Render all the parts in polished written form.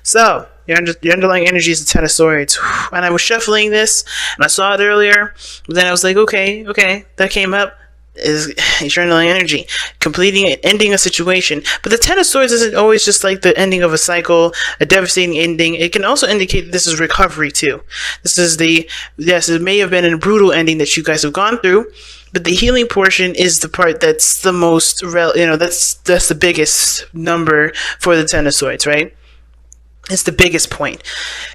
So your underlying energy is the Ten of Swords, and I was shuffling this, and I saw it earlier. But then I was like, okay, that came up. Is your underlying energy completing and ending a situation? But the Ten of Swords isn't always just like the ending of a cycle, a devastating ending. It can also indicate that this is recovery too. This is yes, it may have been a brutal ending that you guys have gone through, but the healing portion is the part that's the most that's the biggest number for the Ten of Swords, right? It's the biggest point,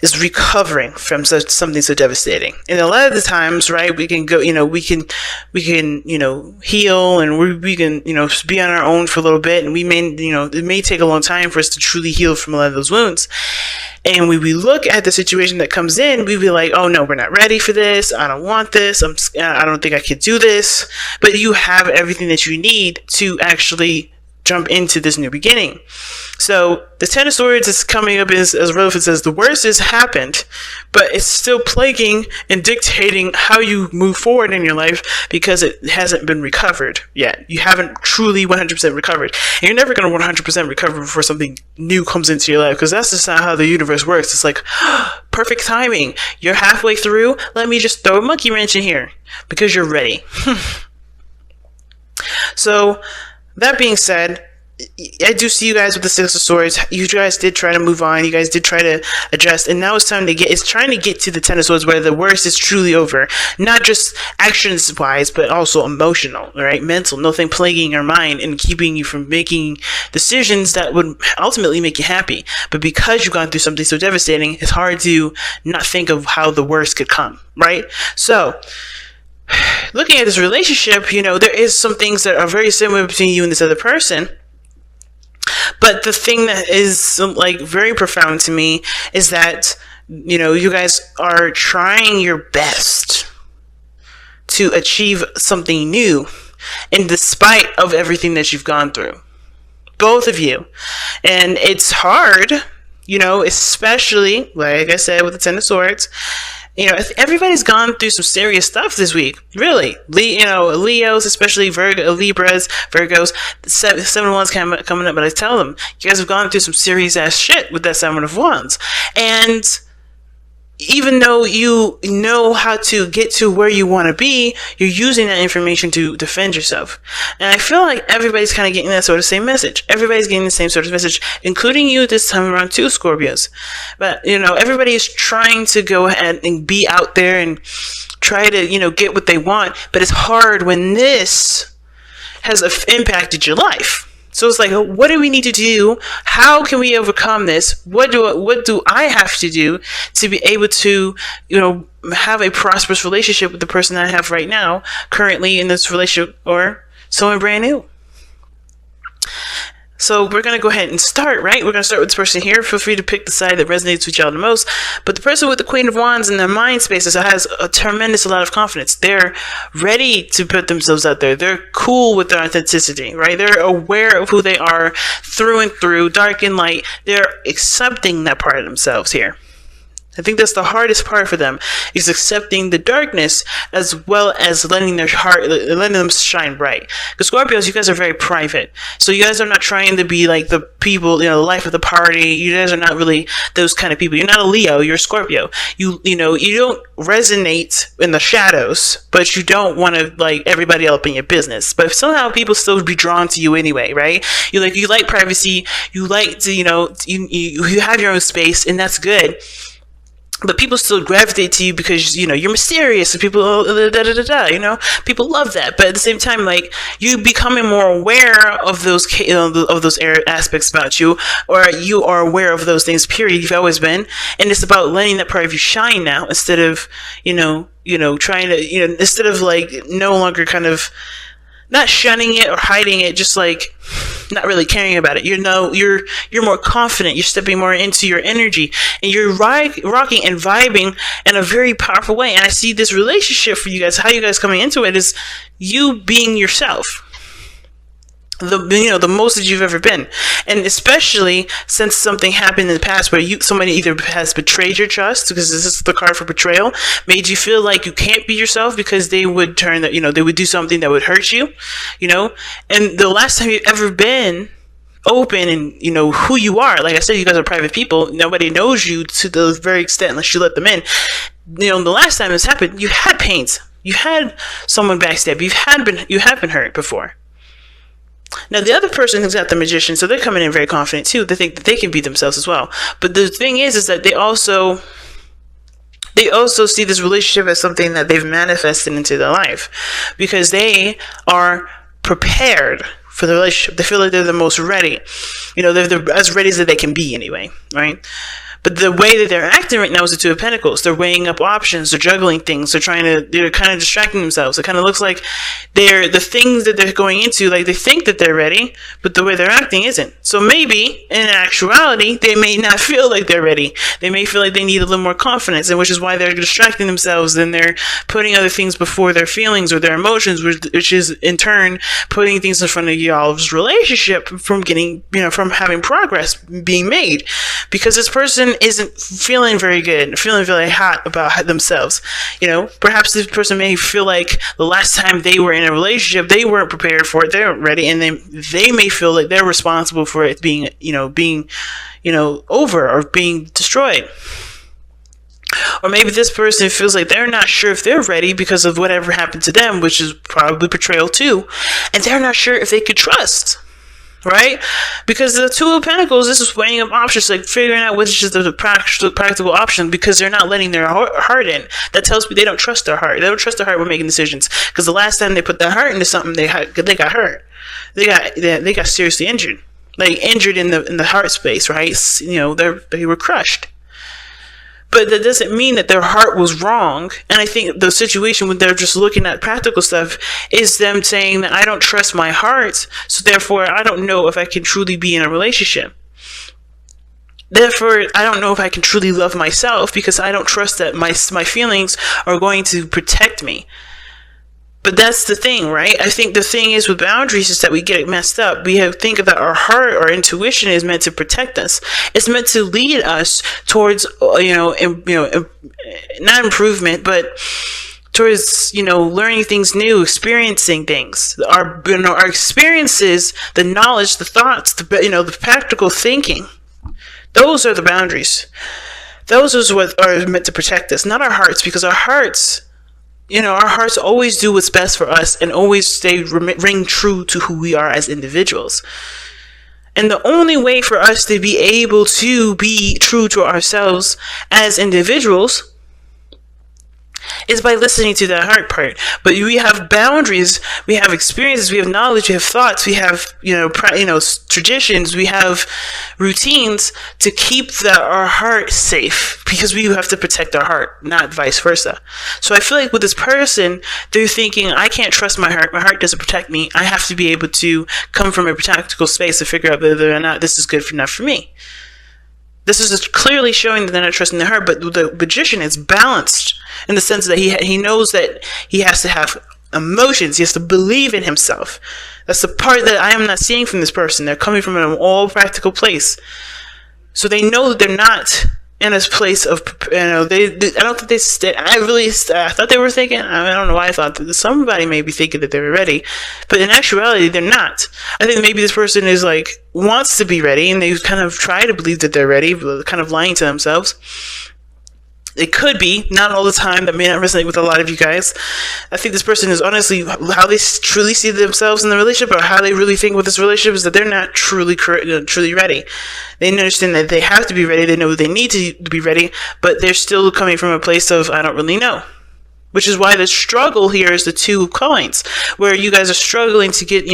is recovering from something so devastating. And a lot of the times, right, we can go, we can heal, and we can, be on our own for a little bit, and we may, it may take a long time for us to truly heal from a lot of those wounds. And when we look at the situation that comes in, we be like, oh no, we're not ready for this. I don't want this. I don't think I could do this. But you have everything that you need to actually jump into this new beginning. So the Ten of Swords is coming up as Rutherford says, the worst has happened, but it's still plaguing and dictating how you move forward in your life because it hasn't been recovered yet. You haven't truly 100% recovered. And you're never going to 100% recover before something new comes into your life, because that's just not how the universe works. It's like, perfect timing. You're halfway through. Let me just throw a monkey wrench in here because you're ready. So that being said, I do see you guys with the Six of Swords. You guys did try to move on. You guys did try to adjust, and now it's time to trying to get to the Ten of Swords where the worst is truly over. Not just actions wise, but also emotional, right? Mental. Nothing plaguing your mind and keeping you from making decisions that would ultimately make you happy. But because you've gone through something so devastating, it's hard to not think of how the worst could come, right? So looking at this relationship, there is some things that are very similar between you and this other person. But the thing that is like very profound to me is that, you guys are trying your best to achieve something new, and despite of everything that you've gone through, both of you. And it's hard, especially, like I said, with the Ten of Swords. Everybody's gone through some serious stuff this week. Really, Leos, especially Libras, Virgos, 7 of Wands coming up. But I tell them, you guys have gone through some serious ass shit with that 7 of Wands. And even though you know how to get to where you want to be, you're using that information to defend yourself. And I feel like everybody's kind of getting that sort of same message. Everybody's getting the same sort of message, including you this time around too, Scorpios. But, everybody is trying to go ahead and be out there and try to, get what they want. But it's hard when this has impacted your life. So it's like, what do we need to do? How can we overcome this? What do I have to do to be able to, have a prosperous relationship with the person I have right now, currently in this relationship, or someone brand new? So we're going to go ahead and start, right? We're going to start with this person here. Feel free to pick the side that resonates with y'all the most. But the person with the Queen of Wands in their mind spaces has a tremendous amount of confidence. They're ready to put themselves out there. They're cool with their authenticity, right? They're aware of who they are through and through, dark and light. They're accepting that part of themselves here. I think that's the hardest part for them, is accepting the darkness as well as letting them shine bright. Because Scorpios, you guys are very private. So you guys are not trying to be like the people, the life of the party. You guys are not really those kind of people. You're not a Leo, you're a Scorpio. You don't resonate in the shadows, but you don't want to like everybody up in your business. But somehow people still be drawn to you anyway, right? You like privacy. You like to, you have your own space, and that's good. But people still gravitate to you because, you're mysterious, and people, people love that. But at the same time, like, you becoming more aware of those, aspects about you, or you are aware of those things, period. You've always been. And it's about letting that part of you shine now, instead of, trying to, instead of like no longer kind of not shunning it or hiding it, just like not really caring about it. You're more confident. You're stepping more into your energy, and you're rocking and vibing in a very powerful way. And I see this relationship for you guys, how you guys coming into it is you being yourself. The most that you've ever been. And especially since something happened in the past where somebody either has betrayed your trust, because this is the card for betrayal, made you feel like you can't be yourself because they would they would do something that would hurt you, and the last time you've ever been open and, who you are. Like I said, you guys are private people. Nobody knows you to the very extent unless you let them in. The last time this happened, you had pains. You had someone backstab. You have been hurt before. Now, the other person has got the magician, so they're coming in very confident too. They think that they can be themselves as well. But the thing is that they also see this relationship as something that they've manifested into their life, because they are prepared for the relationship. They feel like they're the most ready. They're as ready as they can be anyway, right? But the way that they're acting right now is the Two of Pentacles. They're weighing up options. They're juggling things. They're kind of distracting themselves. It kind of looks like the things that they're going into, like they think that they're ready, but the way they're acting isn't. So maybe, in actuality, they may not feel like they're ready. They may feel like they need a little more confidence, and which is why they're distracting themselves, and they're putting other things before their feelings or their emotions, which is, in turn, putting things in front of y'all's relationship from getting, from having progress being made. Because this person isn't feeling very good, feeling very hot about themselves. Perhaps this person may feel like the last time they were in a relationship, they weren't prepared for it, they weren't ready, and they may feel like they're responsible for it being over or being destroyed. Or maybe this person feels like they're not sure if they're ready because of whatever happened to them, which is probably betrayal too, and they're not sure if they could trust. Right? Because the Two of Pentacles, this is weighing up options, like figuring out which is the practical option, because they're not letting their heart in. That tells me they don't trust their heart. They don't trust their heart when making decisions. Because the last time they put their heart into something, they got hurt. They got seriously injured. Like injured in the heart space, right? They were crushed. But that doesn't mean that their heart was wrong. And I think the situation when they're just looking at practical stuff is them saying that I don't trust my heart, so therefore I don't know if I can truly be in a relationship. Therefore, I don't know if I can truly love myself, because I don't trust that my feelings are going to protect me. But that's the thing, right? I think the thing is with boundaries is that we get it messed up. We think that our heart, our intuition is meant to protect us. It's meant to lead us towards, not improvement, but towards, learning things new, experiencing things. Our experiences, the knowledge, the thoughts, the practical thinking. Those are the boundaries. Those are what are meant to protect us, not our hearts, because our hearts always do what's best for us and always ring true to who we are as individuals. And the only way for us to be able to be true to ourselves as individuals is by listening to that heart part. But we have boundaries, we have experiences, we have knowledge, we have thoughts, we have traditions, we have routines to keep our heart safe, because we have to protect our heart, not vice versa. So I feel like with this person, they're thinking, I can't trust my heart doesn't protect me, I have to be able to come from a practical space to figure out whether or not this is good enough for me. This is clearly showing that they're not trusting their heart, but the magician is balanced in the sense that he knows that he has to have emotions. He has to believe in himself. That's the part that I am not seeing from this person. They're coming from an all practical place. So they know that they're not in a place of, I don't think I thought they were thinking, I don't know why I thought that somebody may be thinking that they were ready, but in actuality, they're not. I think maybe this person is wants to be ready, and they kind of try to believe that they're ready, but kind of lying to themselves. It could be, not all the time, that may not resonate with a lot of you guys. I think this person is honestly, how they truly see themselves in the relationship, or how they really think with this relationship, is that they're not truly ready. They understand that they have to be ready, they know they need to be ready, but they're still coming from a place of, I don't really know. Which is why the struggle here is the Two of Coins, where you guys are struggling to get,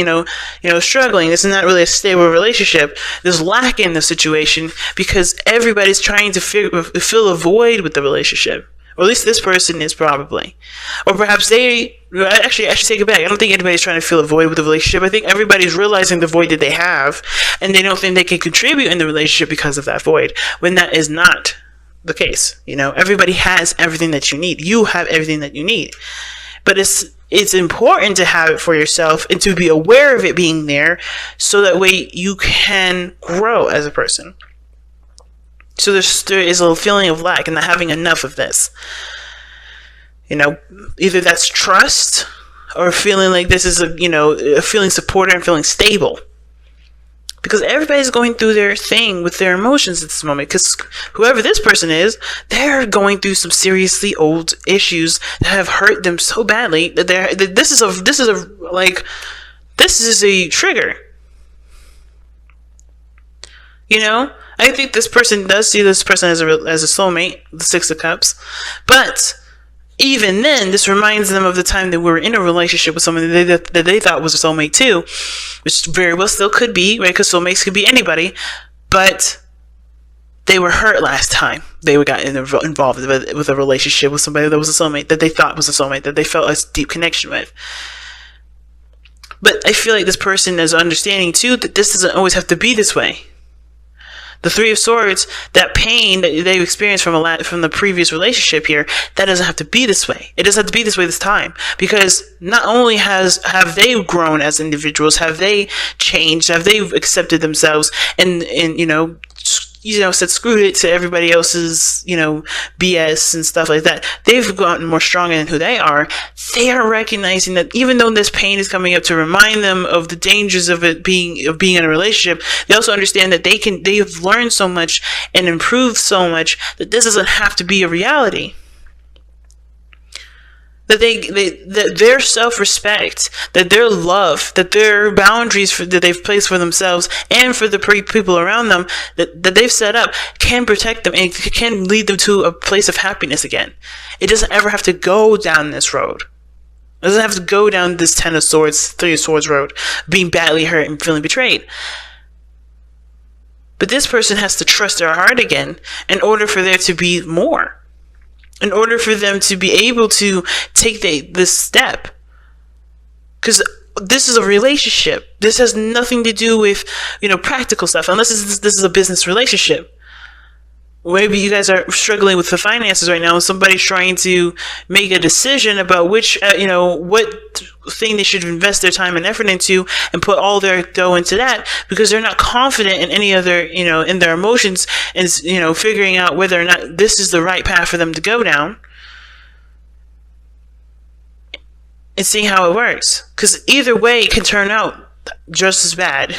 struggling. This is not really a stable relationship. There's lack in the situation because everybody's trying to fill a void with the relationship. Or at least this person is probably. Or perhaps I should take it back. I don't think anybody's trying to fill a void with the relationship. I think everybody's realizing the void that they have, and they don't think they can contribute in the relationship because of that void, when that is not the case. Everybody has everything that you need. You have everything that you need, but it's important to have it for yourself and to be aware of it being there, so that way you can grow as a person. So there is a feeling of lack and not having enough of this. Either that's trust, or feeling like this is feeling supported and feeling stable. because everybody's going through their thing with their emotions at this moment. Because whoever this person is, they're going through some seriously old issues that have hurt them so badly that this is a trigger. You know, I think this person does see this person as a soulmate, the Six of Cups, but even then, this reminds them of the time they were in a relationship with someone that they thought was a soulmate too, which very well still could be, right? Because soulmates could be anybody, but they were hurt last time they got involved with a relationship with somebody that was a soulmate, that they thought was a soulmate, that they felt a deep connection with. But I feel like this person is understanding too that this doesn't always have to be this way. The Three of Swords, that pain that they've experienced from the previous relationship here, that doesn't have to be this way. It doesn't have to be this way this time. Because not only have they grown as individuals, have they changed, have they accepted themselves and said screw it to everybody else's, BS and stuff like that. They've gotten more stronger than who they are. They are recognizing that even though this pain is coming up to remind them of the dangers of being in a relationship, they also understand that they've learned so much and improved so much that this doesn't have to be a reality. That that their self-respect, that their love, that their boundaries that they've placed for themselves and for the people around them that they've set up can protect them and can lead them to a place of happiness again. It doesn't ever have to go down this road. It doesn't have to go down this Ten of Swords, Three of Swords road, being badly hurt and feeling betrayed. But this person has to trust their heart again in order for there to be more. In order for them to be able to take this step. Because this is a relationship. This has nothing to do with, practical stuff. Unless this is a business relationship. Maybe you guys are struggling with the finances right now and somebody's trying to make a decision about which, what thing they should invest their time and effort into and put all their dough into that because they're not confident in any other, in their emotions and, figuring out whether or not this is the right path for them to go down and seeing how it works. Because either way it can turn out just as bad.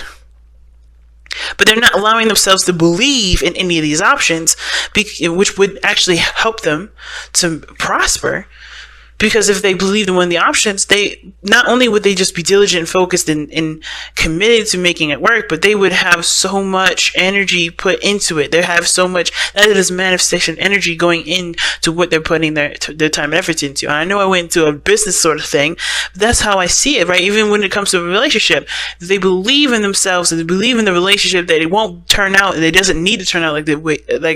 But they're not allowing themselves to believe in any of these options, which would actually help them to prosper. Because if they believed in one of the options, they not only would they just be diligent, focused, and committed to making it work, but they would have so much energy put into it. They have so much, that is manifestation energy going into what they're putting their time and effort into. And I know I went into a business sort of thing, but that's how I see it, right? Even when it comes to a relationship, if they believe in themselves and they believe in the relationship that it won't turn out, and it doesn't need to turn out like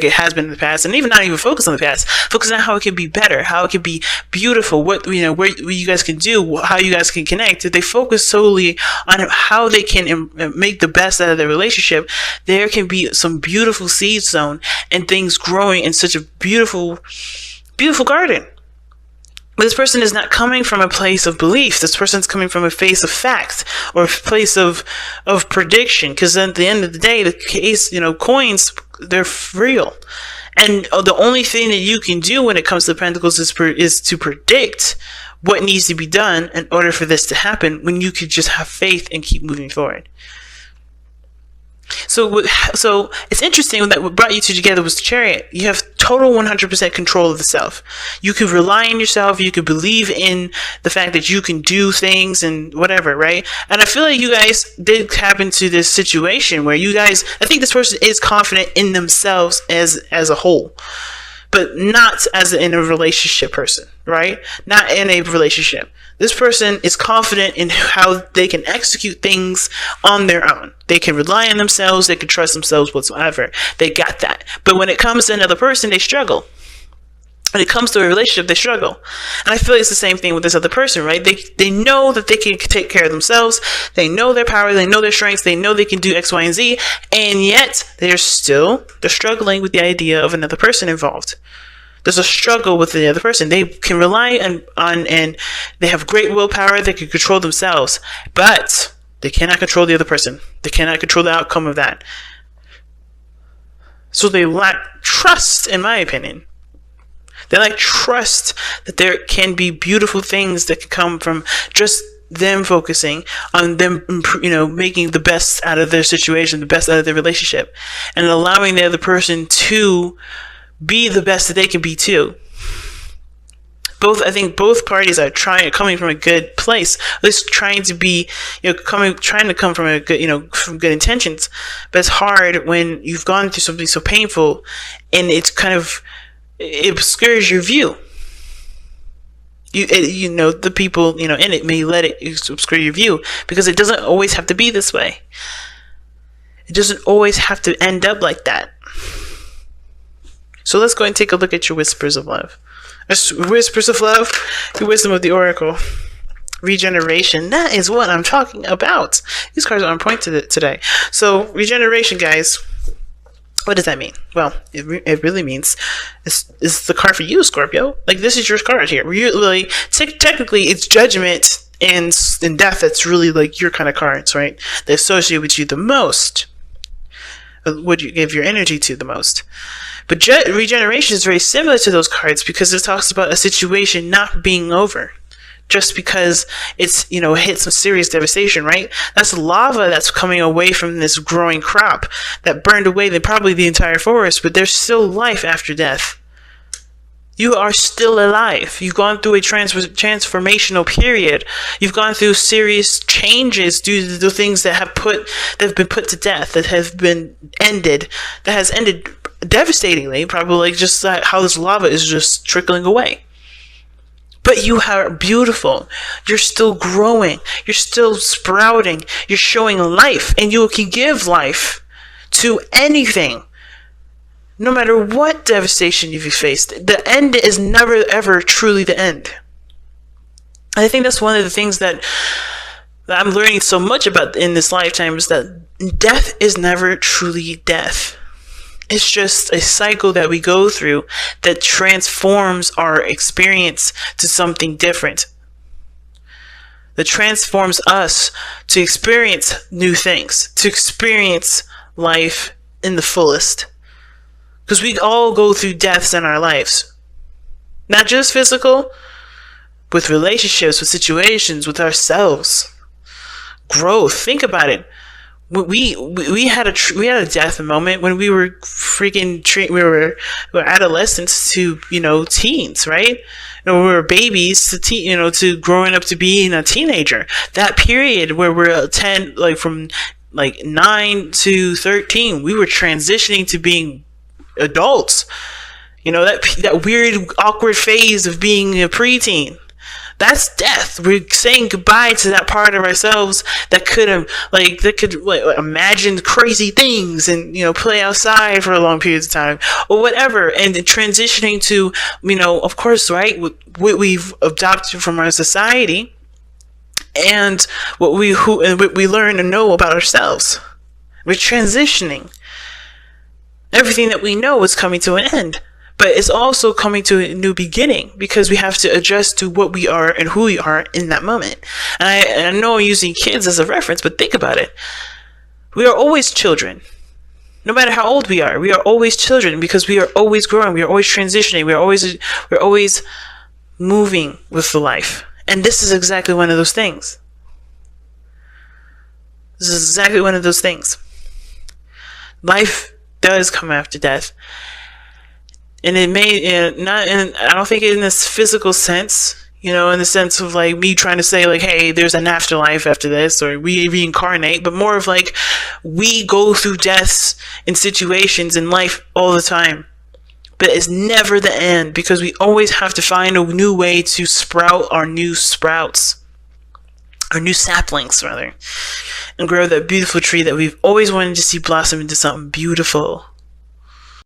it has been in the past, and even not even focus on the past, focus on how it can be better, how it can be beautiful. What where you guys can do, how you guys can connect. If they focus solely on how they can make the best out of their relationship, there can be some beautiful seeds sown and things growing in such a beautiful, beautiful garden. But this person is not coming from a place of belief. This person's coming from a place of fact or a place of prediction. Because at the end of the day, the case, coins, they're real. And the only thing that you can do when it comes to Pentacles is to predict what needs to be done in order for this to happen, when you could just have faith and keep moving forward. So it's interesting that what brought you two together was the Chariot. You have total 100% control of the self. You could rely on yourself. You could believe in the fact that you can do things and whatever, right? And I feel like you guys did happen to this situation where I think this person is confident in themselves as a whole, but not as in a relationship person, right? Not in a relationship. This person is confident in how they can execute things on their own. They can rely on themselves. They can trust themselves whatsoever. They got that. But when it comes to another person, they struggle. When it comes to a relationship, they struggle. And I feel like it's the same thing with this other person, right? They know that they can take care of themselves. They know their power. They know their strengths. They know they can do X, Y, and Z. And yet they're struggling with the idea of another person involved. There's a struggle with the other person. They can rely on and they have great willpower. They can control themselves, but they cannot control the other person. They cannot control the outcome of that. So they lack trust, in my opinion. They lack trust that there can be beautiful things that can come from just them focusing on them, making the best out of their situation, the best out of their relationship, and allowing the other person to be the best that they can be too. I think both parties are coming from a good place, at least trying to be, trying to come from a good, from good intentions. But it's hard when you've gone through something so painful, and it's it obscures your view. The people, in it may let it obscure your view, because it doesn't always have to be this way. It doesn't always have to end up like that. So let's go and take a look at your whispers of love. Whispers of love, the wisdom of the oracle. Regeneration, that is what I'm talking about. These cards are on point today. So regeneration, guys, what does that mean? Well, it really means it's the card for you, Scorpio. Like, this is your card here. Really, technically, it's judgment and death. That's really like your kind of cards, right? They associate with you the most. What you give your energy to the most. But regeneration is very similar to those cards, because it talks about a situation not being over just because it's, hit some serious devastation, right? That's lava that's coming away from this growing crop that burned away probably the entire forest, but there's still life after death. You are still alive. You've gone through a transformational period. You've gone through serious changes due to the things that have been put to death, that has ended devastatingly, probably, like just how this lava is just trickling away. But you are beautiful. You're still growing. You're still sprouting. You're showing life, and you can give life to anything. No matter what devastation you've faced, the end is never ever truly the end. I think that's one of the things that I'm learning so much about in this lifetime, is that death is never truly death. It's just a cycle that we go through that transforms our experience to something different. That transforms us to experience new things, to experience life in the fullest. Because we all go through deaths in our lives. Not just physical, with relationships, with situations, with ourselves. Growth. Think about it. We had a death moment when we were we were adolescents to teens, right? We were babies to to growing up to being a teenager. That period where we're 10, like from 9 to 13, we were transitioning to being adults. That weird awkward phase of being a preteen. That's death. We're saying goodbye to that part of ourselves that could imagine crazy things and play outside for long periods of time or whatever, and transitioning to of course, right, what we've adopted from our society and what we learn and know about ourselves. We're transitioning. Everything that we know is coming to an end. But it's also coming to a new beginning, because we have to adjust to what we are and who we are in that moment. And I know I'm using kids as a reference, but think about it. We are always children. No matter how old we are always children, because we are always growing. We are always transitioning. We're always moving with the life. And this is exactly one of those things. This is exactly one of those things. Life does come after death. And it may not, and I don't think in this physical sense, in the sense of like me trying to say like, hey, there's an afterlife after this, or we reincarnate, but more of like, we go through deaths and situations in life all the time. But it's never the end, because we always have to find a new way to sprout our new sprouts, our new saplings rather, and grow that beautiful tree that we've always wanted to see blossom into something beautiful.